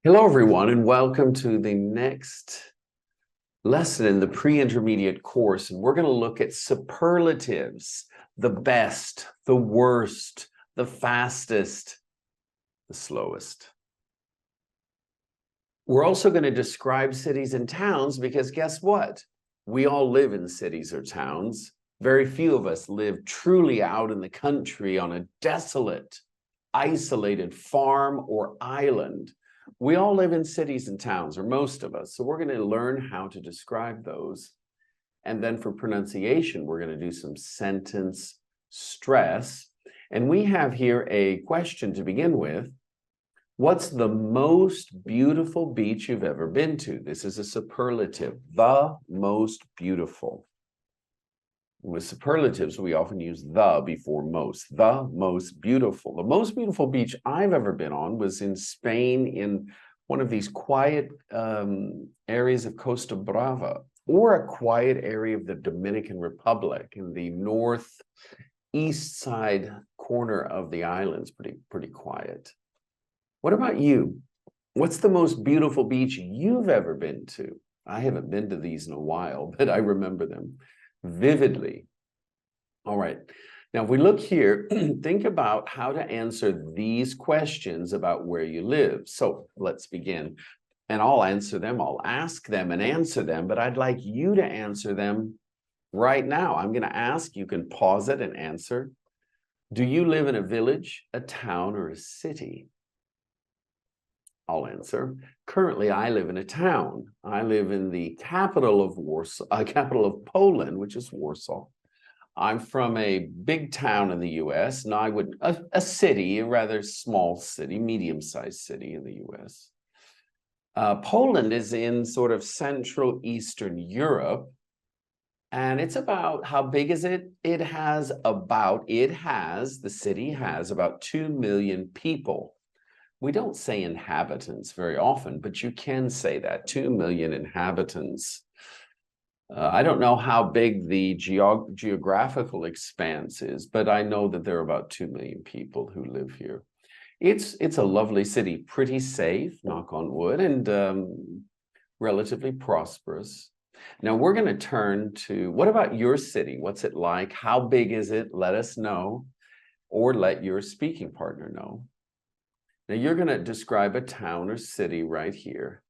Hello, everyone, and welcome to the next lesson in the pre-intermediate course. And we're going to look at superlatives, the best, the worst, the fastest, the slowest. We're also going to describe cities and towns because guess what? We all live in cities or towns. Very few of us live truly out in the country on a desolate, isolated farm or island. We all live in cities and towns, or most of us. So we're going to learn how to describe those. And then for pronunciation, we're going to do some sentence stress. And we have here a question to begin with. What's the most beautiful beach you've ever been to? This is a superlative, the most beautiful. With superlatives, we often use the before most. The most beautiful. The most beautiful beach I've ever been on was in Spain in one of these quiet areas of Costa Brava, or a quiet area of the Dominican Republic in the northeast side corner of the islands. Pretty quiet. What about you? What's the most beautiful beach you've ever been to? I haven't been to these in a while, but I remember them vividly. All right. Now, if we look here, think about how to answer these questions about where you live. So let's begin. And I'll answer them. I'll ask them and answer them, but I'd like you to answer them right now. I'm going to ask, you can pause it and answer. Do you live in a village, a town, or a city? I'll answer. Currently, I live in a town. I live in the capital of Warsaw, capital of Poland, which is Warsaw. I'm from a big town in the U.S. Now, a city, a rather small city, medium-sized city in the U.S. Poland is in sort of Central Eastern Europe, and it's about, how big is it? The city has about 2 million people. We don't say inhabitants very often, but you can say that, 2 million inhabitants. I don't know how big the geographical expanse is, but I know that there are about 2 million people who live here. It's a lovely city, pretty safe, knock on wood, and relatively prosperous. Now we're going to turn to, what about your city? What's it like? How big is it? Let us know, or let your speaking partner know. Now you're going to describe a town or city right here.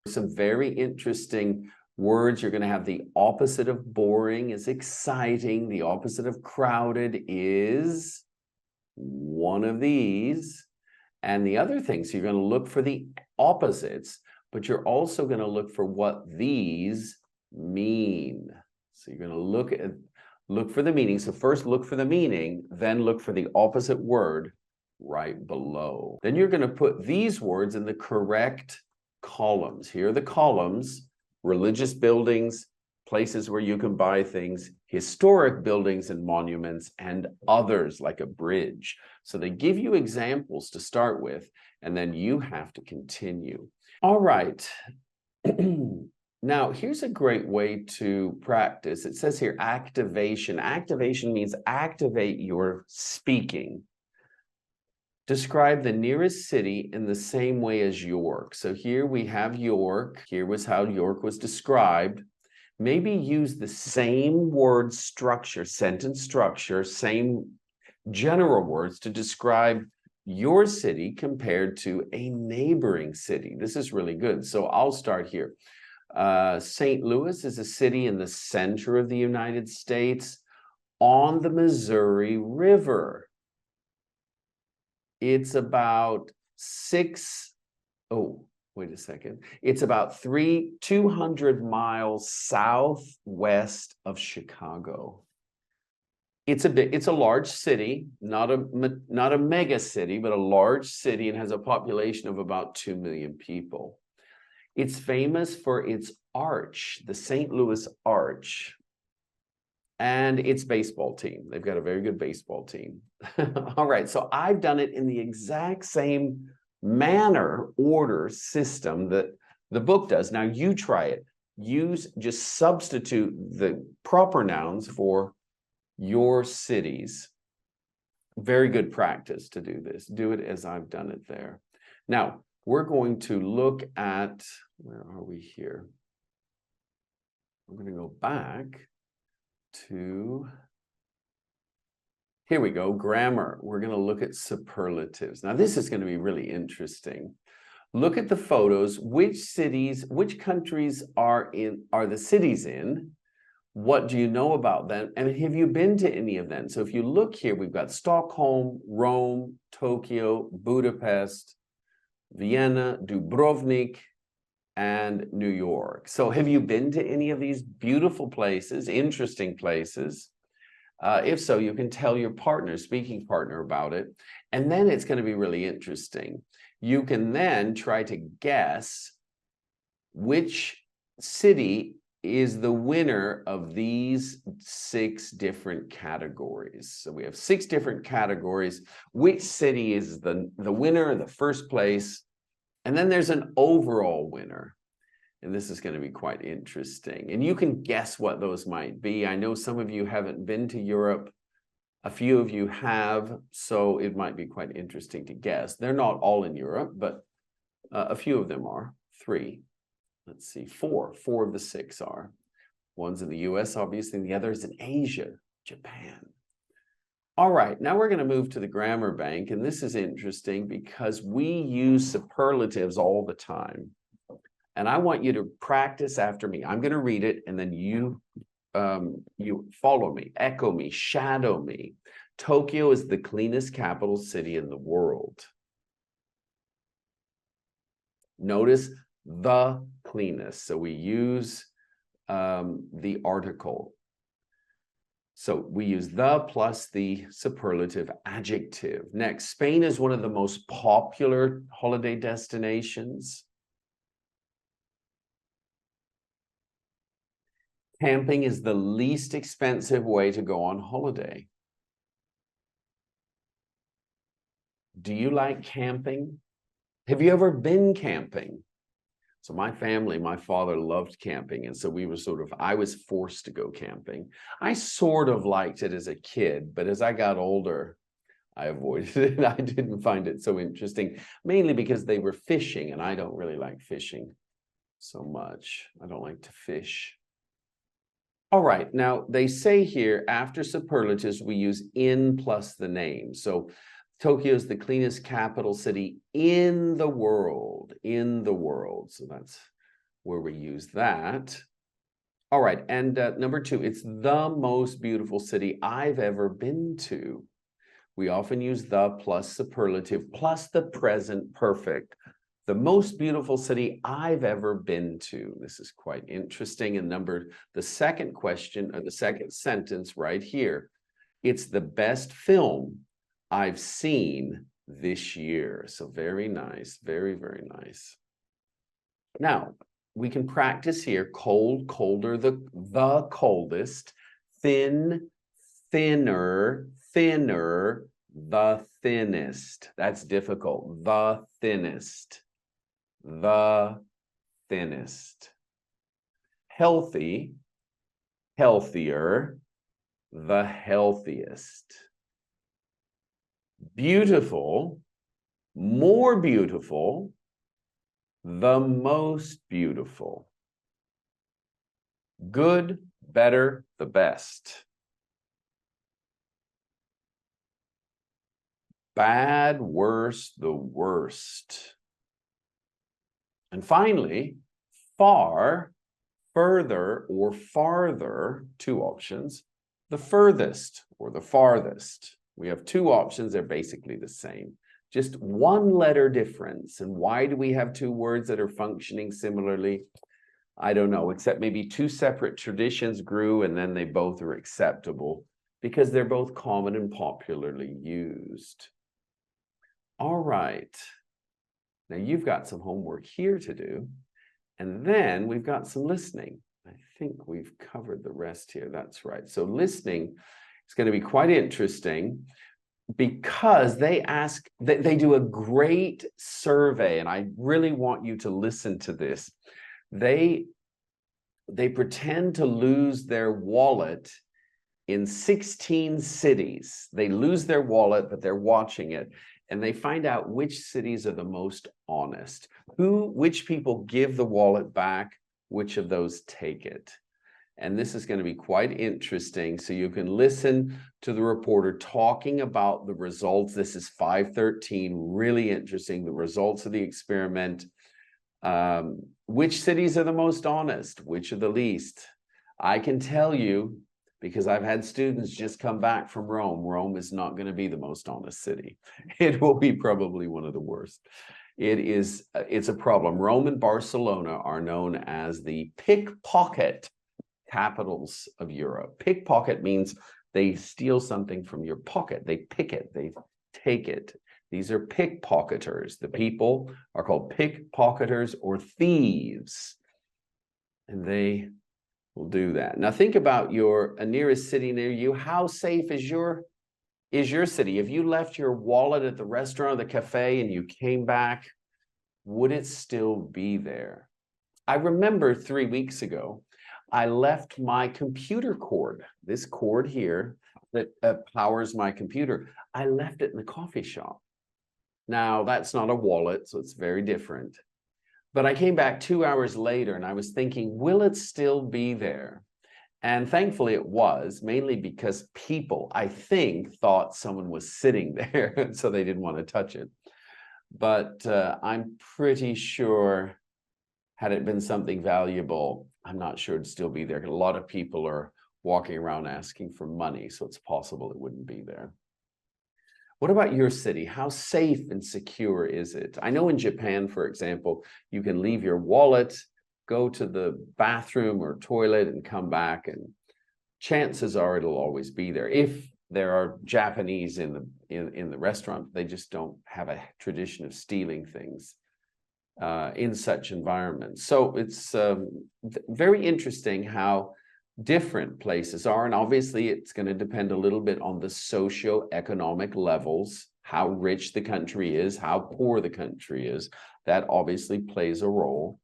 Some very interesting words. You're going to have the opposite of boring is exciting. The opposite of crowded is one of these. And the other things, you're going to look for the opposites, but you're also going to look for what these mean. So you're going to look for the meaning. So first look for the meaning, then look for the opposite word right below. Then you're going to put these words in the correct columns. Here are the columns: religious buildings, places where you can buy things, historic buildings and monuments, and others like a bridge. So they give you examples to start with, and then you have to continue. All right. Now, here's a great way to practice. It says here activation. Activation means activate your speaking. Describe the nearest city in the same way as York. So here we have York. Here was how York was described. Maybe use the same word structure, sentence structure, same general words to describe your city compared to a neighboring city. This is really good. So I'll start here. St. Louis is a city in the center of the United States on the Missouri River. It's about It's about 200 miles southwest of Chicago. It's a large city, not a mega city, but a large city, and has a population of about 2 million people. It's famous for its arch, the St. Louis Arch, and its baseball team. They've got a very good baseball team. All right, so I've done it in the exact same manner, order, system that the book does. Now you try it. Just substitute the proper nouns for your cities. Very good practice to do this. Do it as I've done it there. Now, we're going to look at, where are we here? I'm going to go back to, here we go, grammar. We're going to look at superlatives. Now, this is going to be really interesting. Look at the photos. Which cities, which countries are the cities in? What do you know about them? And have you been to any of them? So if you look here, we've got Stockholm, Rome, Tokyo, Budapest, Vienna, Dubrovnik, and New York. So have you been to any of these beautiful places, interesting places? If so, you can tell your partner, speaking partner, about it. And then it's going to be really interesting. You can then try to guess which city is the winner of these 6 different categories. So we have 6 different categories. Which city is the winner, the first place? And then there's an overall winner. And this is going to be quite interesting. And you can guess what those might be. I know some of you haven't been to Europe. A few of you have, so it might be quite interesting to guess. They're not all in Europe, but a few of them are. 3. Let's see, 4 of the 6 are. One's in the US, obviously, and the other is in Asia, Japan. All right, now we're going to move to the grammar bank, and this is interesting because we use superlatives all the time. And I want you to practice after me. I'm going to read it, and then you follow me, echo me, shadow me. Tokyo is the cleanest capital city in the world. Notice the cleanest. So we use the article. So we use the plus the superlative adjective. Next, Spain is one of the most popular holiday destinations. Camping is the least expensive way to go on holiday. Do you like camping? Have you ever been camping? So my family, my father loved camping. And so we were I was forced to go camping. I sort of liked it as a kid, but as I got older, I avoided it. I didn't find it so interesting, mainly because they were fishing, and I don't really like fishing so much. I don't like to fish. All right, now they say here, after superlatives, we use in plus the name. So Tokyo is the cleanest capital city in the world, So that's where we use that. All right, and number 2, it's the most beautiful city I've ever been to. We often use the plus superlative plus the present perfect. The most beautiful city I've ever been to. This is quite interesting. And the second question, or the second sentence right here, it's the best film I've seen this year. So very nice, very, very nice. Now, we can practice here. Cold, colder, the coldest. Thin, thinner, thinner, the thinnest. That's difficult. The thinnest. The thinnest. Healthy, healthier, the healthiest. Beautiful, more beautiful, the most beautiful. Good, better, the best. Bad, worse, the worst. And finally, far, further, or farther, 2 options, the furthest or the farthest. We have 2 options, they're basically the same. Just 1 letter difference. And why do we have 2 words that are functioning similarly? I don't know, except maybe 2 separate traditions grew and then they both are acceptable because they're both common and popularly used. All right. Now you've got some homework here to do, and then we've got some listening. I think we've covered the rest here. That's right. So listening is going to be quite interesting because they do a great survey, and I really want you to listen to this. They pretend to lose their wallet in 16 cities. They lose their wallet, but they're watching it. and they find out which cities are the most honest. Which people give the wallet back, which of those take it. And this is going to be quite interesting. So you can listen to the reporter talking about the results. This is 513, really interesting. The results of the experiment. Which cities are the most honest? Which are the least? I can tell you, because I've had students just come back from Rome. Rome is not going to be the most honest city. It will be probably one of the worst. It's a problem. Rome and Barcelona are known as the pickpocket capitals of Europe. Pickpocket means they steal something from your pocket. They pick it, they take it. These are pickpocketers. The people are called pickpocketers or thieves. And they will do that. Now think about your nearest city near you. How safe is your city? If you left your wallet at the restaurant or the cafe and you came back, would it still be there? I remember 3 weeks ago, I left my computer cord, this cord here that powers my computer. I left it in the coffee shop. Now, that's not a wallet, so it's very different. But I came back 2 hours later and I was thinking, will it still be there? And thankfully it was, mainly because people, I think, thought someone was sitting there, so they didn't want to touch it. But I'm pretty sure, had it been something valuable, I'm not sure it'd still be there. A lot of people are walking around asking for money, so it's possible it wouldn't be there. What about your city? How safe and secure is it? I know in Japan, for example, you can leave your wallet, go to the bathroom or toilet and come back, and chances are it'll always be there. If there are Japanese in the restaurant, they just don't have a tradition of stealing things in such environments. So it's very interesting how different places are. And obviously, it's going to depend a little bit on the socioeconomic levels, how rich the country is, how poor the country is. That obviously plays a role.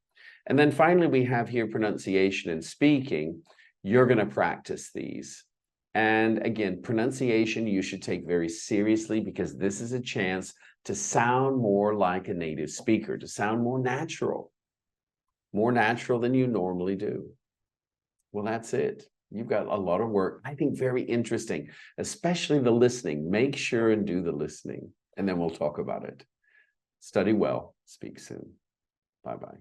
And then finally, we have here pronunciation and speaking. You're going to practice these. And again, pronunciation you should take very seriously, because this is a chance to sound more like a native speaker, to sound more natural than you normally do. Well, that's it. You've got a lot of work. I think very interesting, especially the listening. Make sure and do the listening, and then we'll talk about it. Study well. Speak soon. Bye-bye.